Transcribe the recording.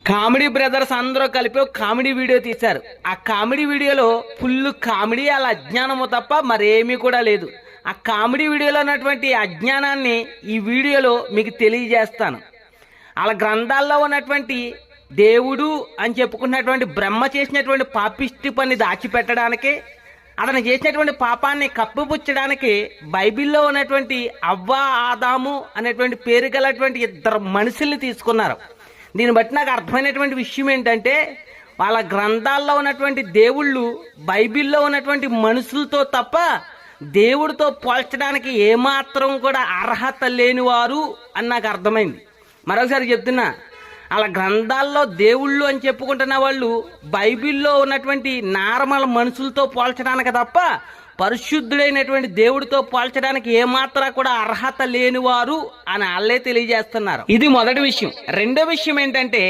Comedy brothers అందరూ కలిపి ఒక కామెడీ వీడియో తీశారు. ఆ కామెడీ వీడియోలో ఫుల్ కామెడీ, అలా అజ్ఞానము తప్ప మరేమీ కూడా లేదు. ఆ కామెడీ వీడియోలో ఉన్నటువంటి అజ్ఞానాన్ని ఈ వీడియోలో మీకు తెలియజేస్తాను. వాళ్ళ గ్రంథాల్లో ఉన్నటువంటి దేవుడు అని చెప్పుకున్నటువంటి బ్రహ్మ చేసినటువంటి పాపిష్టి పని దాచిపెట్టడానికి, అతను చేసినటువంటి పాపాన్ని కప్పిపుచ్చడానికి బైబిల్లో ఉన్నటువంటి అవ్వ ఆదాము అనేటువంటి పేరు గలటువంటి ఇద్దరు మనుషుల్ని తీసుకున్నారు. దీన్ని బట్టి నాకు అర్థమైనటువంటి విషయం ఏంటంటే, వాళ్ళ గ్రంథాల్లో ఉన్నటువంటి దేవుళ్ళు బైబిల్లో ఉన్నటువంటి మనుషులతో తప్ప దేవుడితో పోల్చడానికి ఏమాత్రం కూడా అర్హత లేనివారు అని నాకు అర్థమైంది. మరొకసారి చెప్తున్నా, వాళ్ళ గ్రంథాల్లో దేవుళ్ళు అని చెప్పుకుంటున్న వాళ్ళు బైబిల్లో ఉన్నటువంటి నార్మల్ మనుషులతో పోల్చడానికి తప్ప పరిశుద్ధుడైనటువంటి దేవుడితో పోల్చడానికి ఏమాత్రం కూడా అర్హత లేనివారు అని వాళ్ళే తెలియజేస్తున్నారు. ఇది మొదటి విషయం. రెండో విషయం ఏంటంటే,